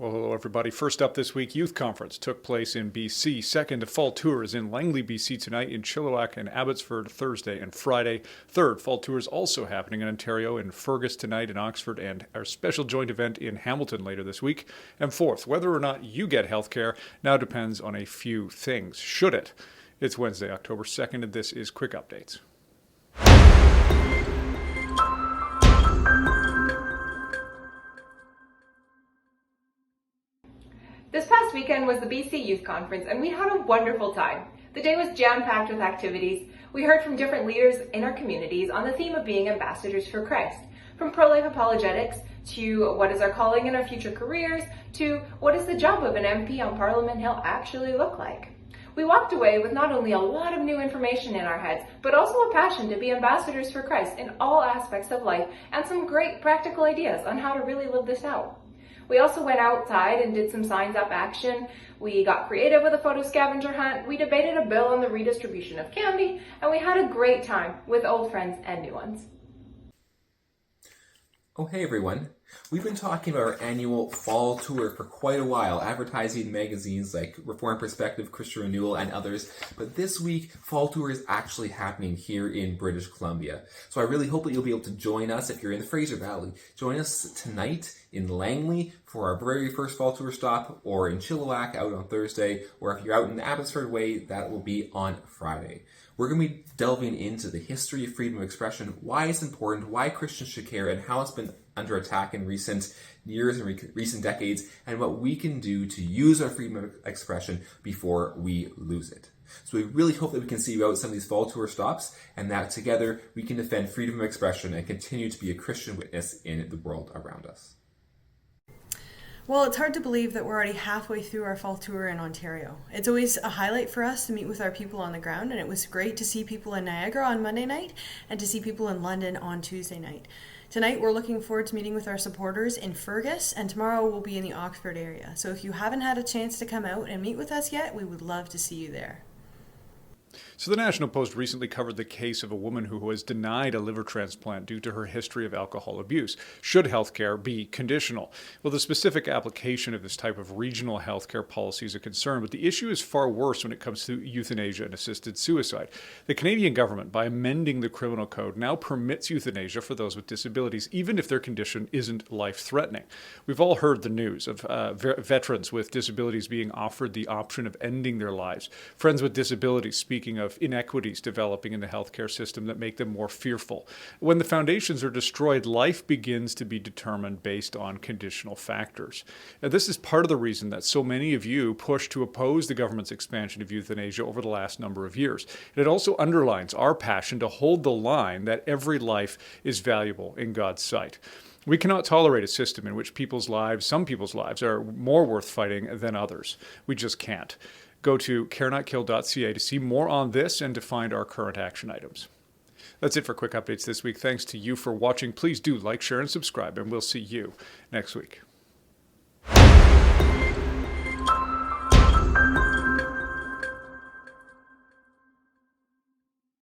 Well, hello, everybody. First up this week, Youth Conference took place in BC. Second, Fall Tour is in Langley, BC tonight, in Chilliwack and Abbotsford Thursday and Friday. Third, Fall Tour is also happening in Ontario, in Fergus tonight, in Oxford, and our special joint event in Hamilton later this week. And fourth, whether or not you get healthcare now depends on a few things. Should it? It's Wednesday, October 2nd, and this is Quick Updates. This past weekend was the BC Youth Conference and we had a wonderful time. The day was jam-packed with activities. We heard from different leaders in our communities on the theme of being ambassadors for Christ. From pro-life apologetics to what is our calling in our future careers to what does the job of an MP on Parliament Hill actually look like. We walked away with not only a lot of new information in our heads, but also a passion to be ambassadors for Christ in all aspects of life and some great practical ideas on how to really live this out. We also went outside and did some signs up action. We got creative with a photo scavenger hunt. We debated a bill on the redistribution of candy, and we had a great time with old friends and new ones. Oh, hey everyone. We've been talking about our annual fall tour for quite a while, advertising in magazines like Reform Perspective, Christian Renewal, and others. But this week, fall tour is actually happening here in British Columbia. So I really hope that you'll be able to join us if you're in the Fraser Valley. Join us tonight in Langley for our very first fall tour stop, or in Chilliwack out on Thursday, or if you're out in the Abbotsford Way, that will be on Friday. We're going to be delving into the history of freedom of expression, why it's important, why Christians should care, and how it's been under attack in recent years and recent decades, and what we can do to use our freedom of expression before we lose it. So we really hope that we can see you out at some of these fall tour stops, and that together we can defend freedom of expression and continue to be a Christian witness in the world around us. Well, it's hard to believe that we're already halfway through our fall tour in Ontario. It's always a highlight for us to meet with our people on the ground, and it was great to see people in Niagara on Monday night and to see people in London on Tuesday night. Tonight, we're looking forward to meeting with our supporters in Fergus, and tomorrow we'll be in the Oxford area. So if you haven't had a chance to come out and meet with us yet, we would love to see you there. So the National Post recently covered the case of a woman who was denied a liver transplant due to her history of alcohol abuse. Should healthcare be conditional? Well, the specific application of this type of regional healthcare policy is a concern, but the issue is far worse when it comes to euthanasia and assisted suicide. The Canadian government, by amending the criminal code, now permits euthanasia for those with disabilities, even if their condition isn't life-threatening. We've all heard the news of veterans with disabilities being offered the option of ending their lives, friends with disabilities speaking of inequities developing in the healthcare system that make them more fearful. When the foundations are destroyed, life begins to be determined based on conditional factors. Now, this is part of the reason that so many of you pushed to oppose the government's expansion of euthanasia over the last number of years. And it also underlines our passion to hold the line that every life is valuable in God's sight. We cannot tolerate a system in which some people's lives are more worth fighting than others. We just can't. Go to carenotkill.ca to see more on this and to find our current action items. That's it for Quick Updates this week. Thanks to you for watching. Please do like, share, and subscribe, and we'll see you next week.